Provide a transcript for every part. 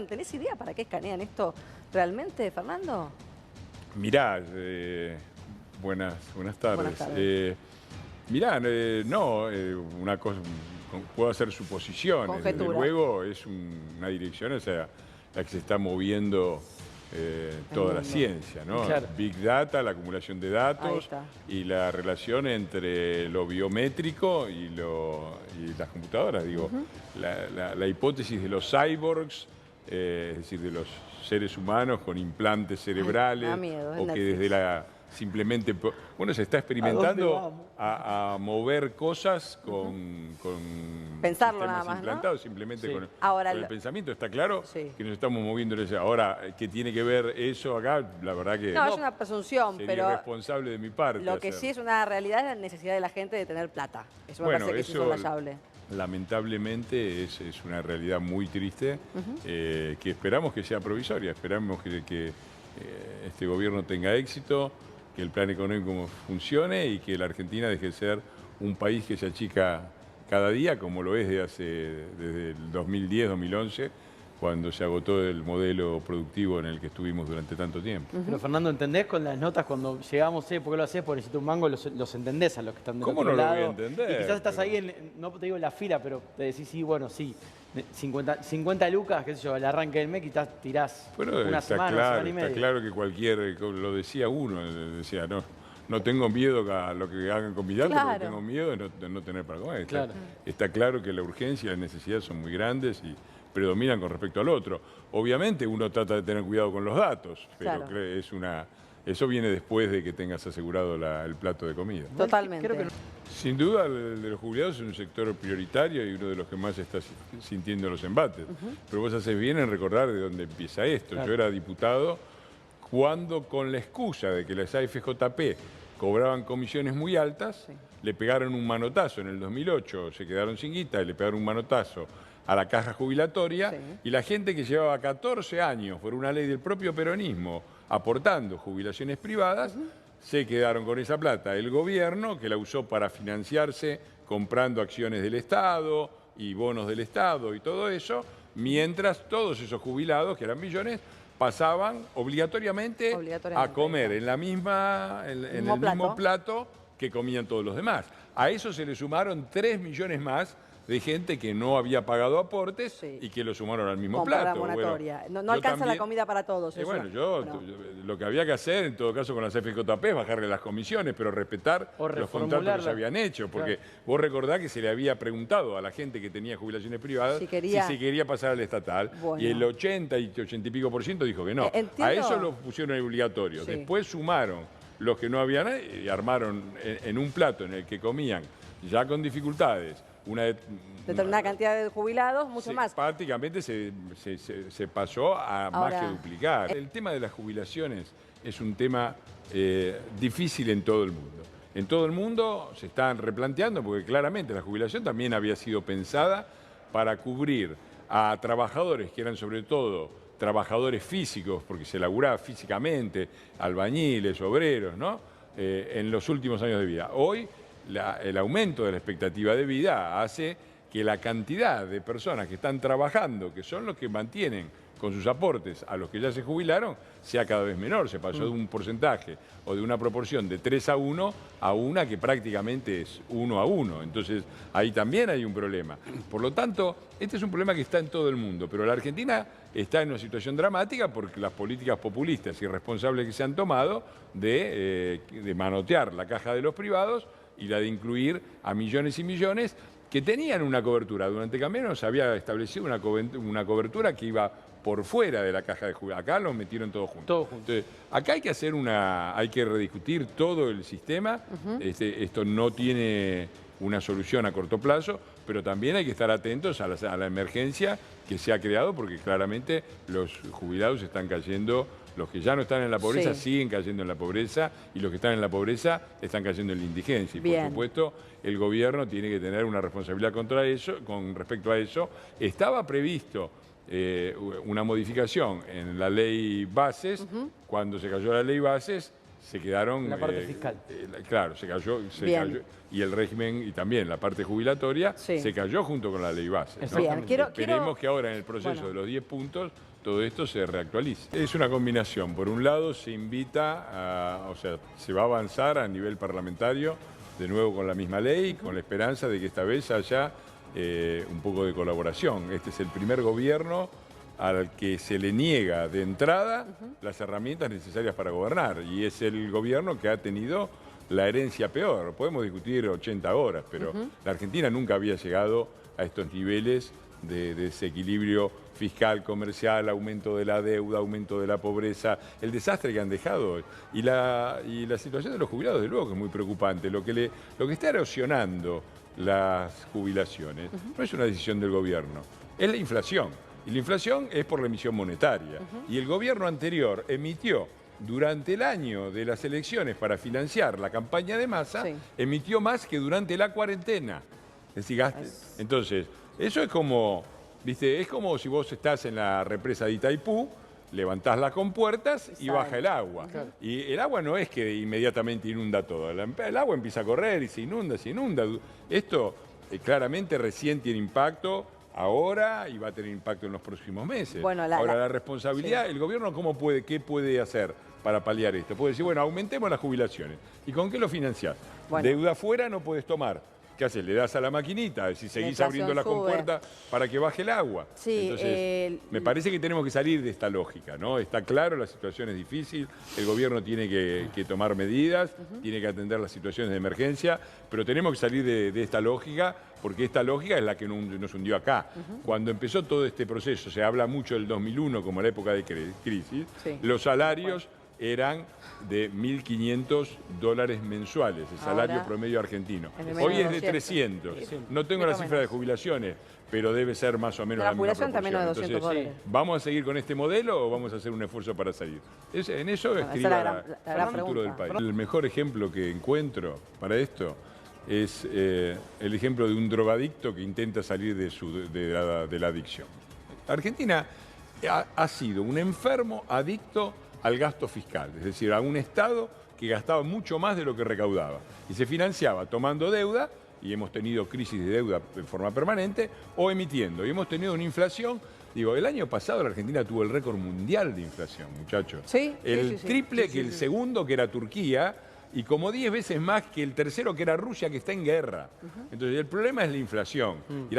¿Tenés idea para qué escanean esto realmente, Fernando? Mirá, buenas tardes. Buenas tardes. Mirá, una cosa, puedo hacer suposiciones. Desde Conjetura. luego es una dirección hacia la que se está moviendo toda la ciencia, ¿no? Claro. Big Data, la acumulación de Ahí datos está. y la relación entre lo biométrico y las computadoras. Digo, la hipótesis de los cyborgs, es decir, de los seres humanos con implantes cerebrales, me da miedo, o que Netflix. desde simplemente, bueno, se está experimentando a mover cosas con Pensarlo sistemas nada más, ¿no? implantados, simplemente Sí. con Ahora el pensamiento. Está claro Sí. que nos estamos moviendo en ese. Ahora, ¿qué tiene que ver eso acá? La verdad que No, es una presunción, sería pero irresponsable de mi parte. lo que sí es una realidad es la necesidad de la gente de tener plata. Eso me Bueno, parece que es eso insoslayable. lamentablemente es una realidad muy triste, que esperamos que sea provisoria, esperamos que este gobierno tenga éxito, que el plan económico funcione y que la Argentina deje de ser un país que se achica cada día, como lo es desde el 2010-2011, cuando se agotó el modelo productivo en el que estuvimos durante tanto tiempo. Pero Fernando, ¿entendés con las notas cuando llegamos, ¿por qué lo haces? Porque necesito un mango, los entendés a los que están del ¿Cómo otro no lo lado. voy a entender? Y quizás estás Pero- ahí, no te digo en la fila, pero te decís, sí, bueno, sí, 50 lucas, qué sé yo, al arranque del mes quizás tirás Bueno, una semana y media. está claro que lo decía uno, decía, no tengo miedo a lo que hagan con mi datos, Claro. pero tengo miedo de no tener para comer. Claro. Está claro que la urgencia y la necesidad son muy grandes y predominan con respecto al otro. Obviamente uno trata de tener cuidado con los datos, pero Claro. eso viene después de que tengas asegurado el plato de comida. Totalmente. Creo que Sin duda, el de los jubilados es un sector prioritario y uno de los que más está sintiendo los embates. Pero vos haces bien en recordar de dónde empieza esto. Claro. Yo era diputado cuando, con la excusa de que las AFJP cobraban comisiones muy altas, le pegaron un manotazo en el 2008, se quedaron sin guita y le pegaron un manotazo a la caja jubilatoria, y la gente que llevaba 14 años por una ley del propio peronismo aportando jubilaciones privadas, se quedaron con esa plata. El gobierno, que la usó para financiarse comprando acciones del Estado y bonos del Estado y todo eso, mientras todos esos jubilados, que eran millones, pasaban obligatoriamente a comer en el mismo plato que comían todos los demás. A eso se le sumaron 3 millones más de gente que no había pagado aportes y que lo sumaron al mismo Compra plato. moratoria. Bueno, no yo alcanza también- la comida para todos. Eso. bueno, yo lo que había que hacer, en todo caso con las FJP, es bajarle las comisiones, pero respetar O los contratos que reformularla. se habían hecho. Porque Claro. vos recordás que se le había preguntado a la gente que tenía jubilaciones privadas Si quería- se quería pasar al estatal. Bueno. Y el 80 y pico por ciento dijo que no. Entiendo. A eso lo pusieron obligatorio. Sí. Después sumaron los que no habían y armaron en un plato en el que comían, ya con dificultades, Determinada cantidad de jubilados, mucho más. Prácticamente se pasó a más Ahora, que duplicar. El tema de las jubilaciones es un tema difícil en todo el mundo. En todo el mundo se están replanteando, porque claramente la jubilación también había sido pensada para cubrir a trabajadores que eran sobre todo trabajadores físicos, porque se laburaba físicamente, albañiles, obreros, ¿no? En los últimos años de vida. Hoy el aumento de la expectativa de vida hace que la cantidad de personas que están trabajando, que son los que mantienen con sus aportes a los que ya se jubilaron, sea cada vez menor. Se pasó de un porcentaje o de una proporción de 3-1 a una que prácticamente es 1-1. Entonces, ahí también hay un problema. Por lo tanto, este es un problema que está en todo el mundo, pero la Argentina está en una situación dramática porque las políticas populistas y irresponsables que se han tomado de manotear la caja de los privados y la de incluir a millones y millones que tenían una cobertura. Durante Cambiemos se había establecido una cobertura que iba por fuera de la caja de jubilación. Acá los metieron todos juntos. Todos juntos. Entonces, acá hay que rediscutir todo el sistema. Esto no tiene una solución a corto plazo, pero también hay que estar atentos a la emergencia que se ha creado, porque claramente los jubilados están cayendo. Los que ya no están en la pobreza siguen cayendo en la pobreza, y los que están en la pobreza están cayendo en la indigencia. Y por supuesto, el gobierno tiene que tener una responsabilidad con respecto a eso. Estaba previsto una modificación en la ley Bases. Cuando se cayó la ley Bases, se quedaron... En la parte fiscal. Claro, se cayó, y el régimen, y también la parte jubilatoria, se cayó junto con la ley base, ¿no? Bien, Esperemos que ahora en el proceso de los 10 puntos todo esto se reactualice. Es una combinación. Por un lado se invita o sea, se va a avanzar a nivel parlamentario, de nuevo con la misma ley, con la esperanza de que esta vez haya un poco de colaboración. Este es el primer gobierno al que se le niega de entrada las herramientas necesarias para gobernar, y es el gobierno que ha tenido la herencia peor. Podemos discutir 80 horas, pero la Argentina nunca había llegado a estos niveles de desequilibrio fiscal, comercial, aumento de la deuda, aumento de la pobreza, el desastre que han dejado. Y la situación de los jubilados, de luego, que es muy preocupante. Lo que está erosionando las jubilaciones no es una decisión del gobierno, es la inflación. Y la inflación es por la emisión monetaria. Y el gobierno anterior emitió durante el año de las elecciones para financiar la campaña de Massa, emitió más que durante la cuarentena. Es decir, entonces, eso es como, ¿viste? Es como si vos estás en la represa de Itaipú, levantás las compuertas y baja el agua. Y el agua no es que inmediatamente inunda todo. El agua empieza a correr y se inunda, se inunda. Esto claramente recién tiene impacto ahora y va a tener impacto en los próximos meses. Bueno, ahora, la responsabilidad, el gobierno ¿qué puede hacer para paliar esto? Puede decir, bueno, aumentemos las jubilaciones. ¿Y con qué lo financiás? Deuda afuera no puedes tomar. ¿Qué haces? Le das a la maquinita, si seguís abriendo la compuerta para que baje el agua. Entonces, me parece que tenemos que salir de esta lógica, ¿no? Está claro, la situación es difícil, el gobierno tiene que tomar medidas, tiene que atender las situaciones de emergencia, pero tenemos que salir de esta lógica, porque esta lógica es la que nos hundió acá. Cuando empezó todo este proceso, se habla mucho del 2001 como la época de crisis, los salarios eran de $1.500 mensuales, el salario promedio argentino. Hoy es de 300. No tengo la cifra de jubilaciones, pero debe ser más o menos la misma proporción. También de $200. ¿Vamos a seguir con este modelo o vamos a hacer un esfuerzo para salir? En eso escriba el futuro del país. El mejor ejemplo que encuentro para esto es el ejemplo de un drogadicto que intenta salir de la adicción. Argentina ha sido un enfermo adicto al gasto fiscal, es decir, a un Estado que gastaba mucho más de lo que recaudaba y se financiaba tomando deuda, y hemos tenido crisis de deuda en forma permanente, o emitiendo, y hemos tenido una inflación. Digo, el año pasado la Argentina tuvo el récord mundial de inflación, muchachos. El triple que el segundo, que era Turquía, y como 10 veces más que el tercero, que era Rusia, que está en guerra. Entonces, el problema es la inflación. Y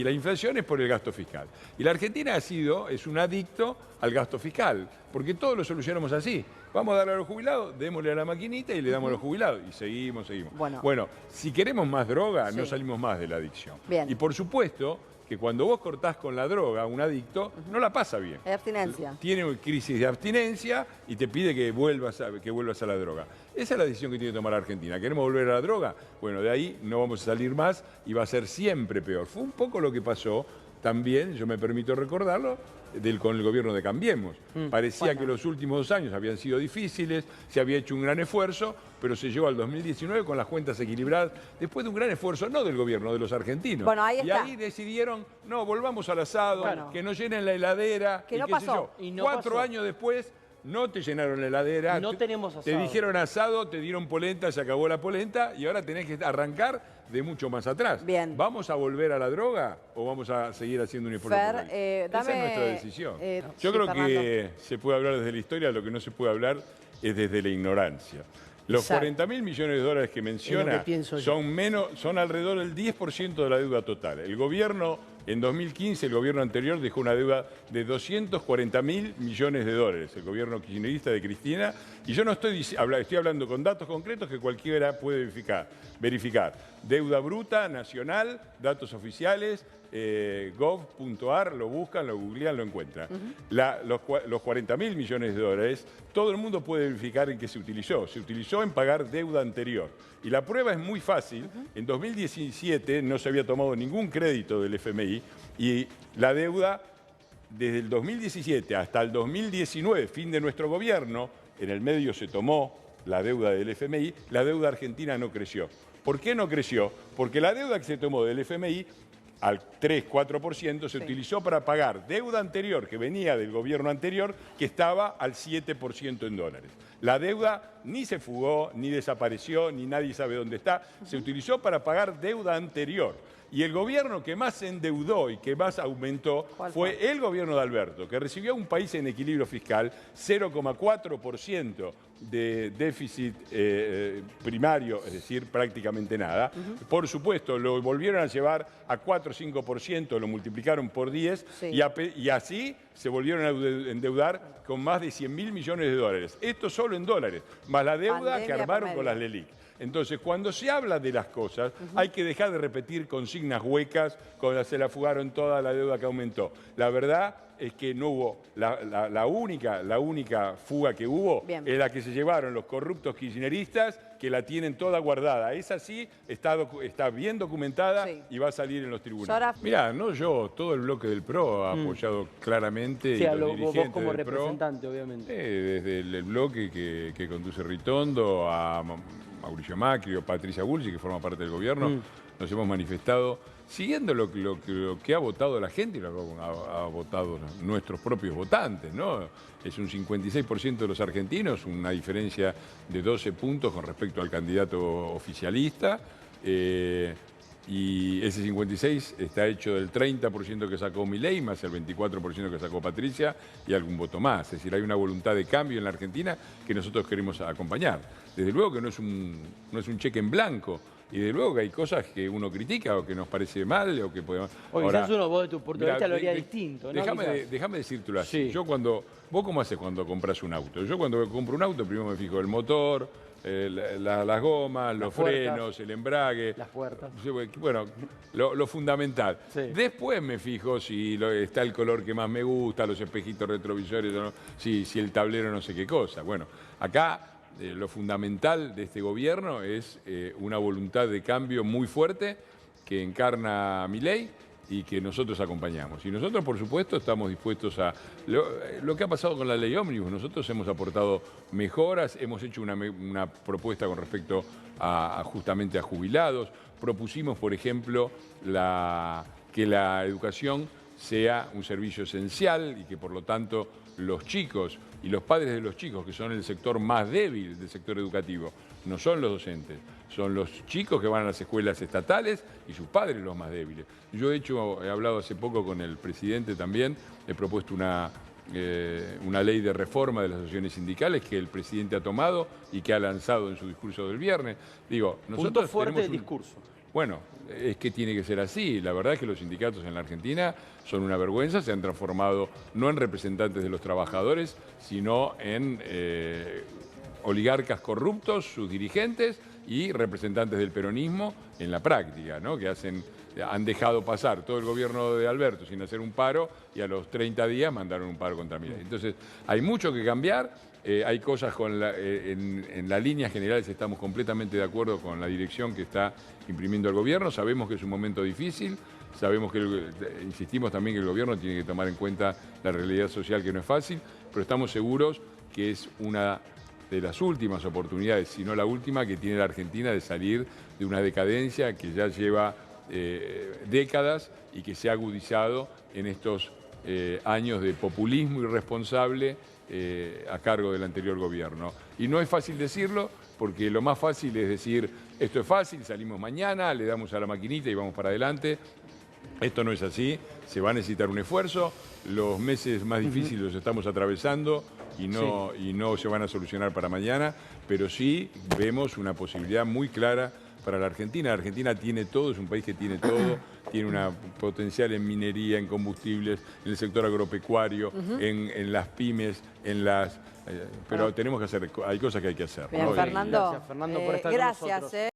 la inflación es por el gasto fiscal. Y la Argentina es un adicto al gasto fiscal, porque todo lo solucionamos así. Vamos a darle a los jubilados, démosle a la maquinita y le damos a los jubilados. Y seguimos. Bueno, si queremos más droga, no salimos más de la adicción. Y por supuesto que cuando vos cortás con la droga, un adicto no la pasa bien. Es abstinencia. Tiene crisis de abstinencia y te pide que vuelvas a la droga. Esa es la decisión que tiene que tomar Argentina. ¿Queremos volver a la droga? Bueno, de ahí no vamos a salir más y va a ser siempre peor. Fue un poco lo que pasó también, yo me permito recordarlo, con el gobierno de Cambiemos. Parecía que los últimos 2 años habían sido difíciles, se había hecho un gran esfuerzo, pero se llegó al 2019 con las cuentas equilibradas, después de un gran esfuerzo, no del gobierno, de los argentinos. Y ahí decidieron, no, volvamos al asado, que nos llenen la heladera. Que no pasó. 4 años después, no te llenaron la heladera. No tenemos asado. Te dijeron asado, te dieron polenta, se acabó la polenta y ahora tenés que arrancar de mucho más atrás. ¿Vamos a volver a la droga o vamos a seguir haciendo un esfuerzo? Esa es nuestra decisión. Yo creo que se puede hablar desde la historia, lo que no se puede hablar es desde la ignorancia. Los 40.000 millones de dólares que menciona son alrededor del 10% de la deuda total. El gobierno, en 2015, el gobierno anterior dejó una deuda de 240.000 millones de dólares, el gobierno kirchnerista de Cristina, y yo no estoy hablando con datos concretos que cualquiera puede verificar. Deuda bruta, nacional, datos oficiales, gov.ar, lo buscan, lo googlean, lo encuentran. Los 40.000 millones de dólares, todo el mundo puede verificar en qué se utilizó. Se utilizó en pagar deuda anterior. Y la prueba es muy fácil. En 2017 no se había tomado ningún crédito del FMI y la deuda desde el 2017 hasta el 2019, fin de nuestro gobierno, en el medio se tomó la deuda del FMI, la deuda argentina no creció. ¿Por qué no creció? Porque la deuda que se tomó del FMI, 3-4%, se utilizó para pagar deuda anterior que venía del gobierno anterior, que estaba al 7% en dólares. La deuda ni se fugó, ni desapareció, ni nadie sabe dónde está. Se utilizó para pagar deuda anterior. Y el gobierno que más se endeudó y que más aumentó fue el gobierno de Alberto, que recibió a un país en equilibrio fiscal, 0,4% de déficit primario, es decir, prácticamente nada. Por supuesto, lo volvieron a llevar a 4 o 5%, lo multiplicaron por 10 y así se volvieron a endeudar con más de 100.000 millones de dólares. Esto solo en dólares, más la deuda que armaron con las LELIQ. Entonces, cuando se habla de las cosas, hay que dejar de repetir consignas huecas, cuando se la fugaron toda la deuda que aumentó. La verdad es que no hubo, la única fuga que hubo es la que se llevaron los corruptos kirchneristas, que la tienen toda guardada. Esa sí está bien documentada y va a salir en los tribunales. Mirá, no yo, todo el bloque del PRO ha apoyado claramente, y los dirigentes vos como del representante, PRO, obviamente. desde el bloque que conduce Ritondo a Mauricio Macri o Patricia Bullrich, que forma parte del gobierno, nos hemos manifestado siguiendo lo que ha votado la gente y lo que ha votado nuestros propios votantes, ¿no? Es un 56% de los argentinos, una diferencia de 12 puntos con respecto al candidato oficialista. Y ese 56 está hecho del 30% que sacó Milei, más el 24% que sacó Patricia y algún voto más. Es decir, hay una voluntad de cambio en la Argentina que nosotros queremos acompañar. Desde luego que no es un cheque en blanco. Y desde luego que hay cosas que uno critica o que nos parece mal o que podemos... O quizás uno, vos de tu punto de vista lo haría distinto, ¿no? Déjame decírtelo así. ¿Vos cómo haces cuando compras un auto? Yo cuando compro un auto primero me fijo el motor, las gomas, los frenos, el embrague. Las puertas. Bueno, lo fundamental. Después me fijo si está el color que más me gusta, los espejitos retrovisores, ¿no? si el tablero no sé qué cosa. Bueno, acá lo fundamental de este gobierno es una voluntad de cambio muy fuerte que encarna Milei y que nosotros acompañamos. Y nosotros, por supuesto, estamos dispuestos a... Lo que ha pasado con la ley ómnibus, nosotros hemos aportado mejoras, hemos hecho una propuesta con respecto justamente a jubilados. Propusimos, por ejemplo, que la educación sea un servicio esencial y que, por lo tanto, los chicos y los padres de los chicos, que son el sector más débil del sector educativo, no son los docentes, son los chicos que van a las escuelas estatales y sus padres los más débiles. Yo, de hecho, he hablado hace poco con el presidente también, he propuesto una ley de reforma de las asociaciones sindicales que el presidente ha tomado y que ha lanzado en su discurso del viernes. Digo, nosotros punto fuerte del discurso. Bueno, es que tiene que ser así. La verdad es que los sindicatos en la Argentina son una vergüenza, se han transformado no en representantes de los trabajadores, sino en oligarcas corruptos, sus dirigentes, y representantes del peronismo en la práctica, ¿no? Que han dejado pasar todo el gobierno de Alberto sin hacer un paro y a los 30 días mandaron un paro contra Milei. Entonces, hay mucho que cambiar. Hay cosas en las líneas generales estamos completamente de acuerdo con la dirección que está imprimiendo el gobierno. Sabemos que es un momento difícil, sabemos que, insistimos también que el gobierno tiene que tomar en cuenta la realidad social, que no es fácil, pero estamos seguros que es una de las últimas oportunidades, si no la última, que tiene la Argentina de salir de una decadencia que ya lleva décadas y que se ha agudizado en estos años de populismo irresponsable a cargo del anterior gobierno. Y no es fácil decirlo, porque lo más fácil es decir, esto es fácil, salimos mañana, le damos a la maquinita y vamos para adelante. Esto no es así, se va a necesitar un esfuerzo, los meses más difíciles los estamos atravesando y no se van a solucionar para mañana, pero sí vemos una posibilidad muy clara para la Argentina. La Argentina tiene todo, es un país que tiene todo, tiene una potencial en minería, en combustibles, en el sector agropecuario, en las pymes, pero tenemos que hacer, hay cosas que hay que hacer. Bien, ¿no? Fernando, gracias, Fernando, por estar con nosotros.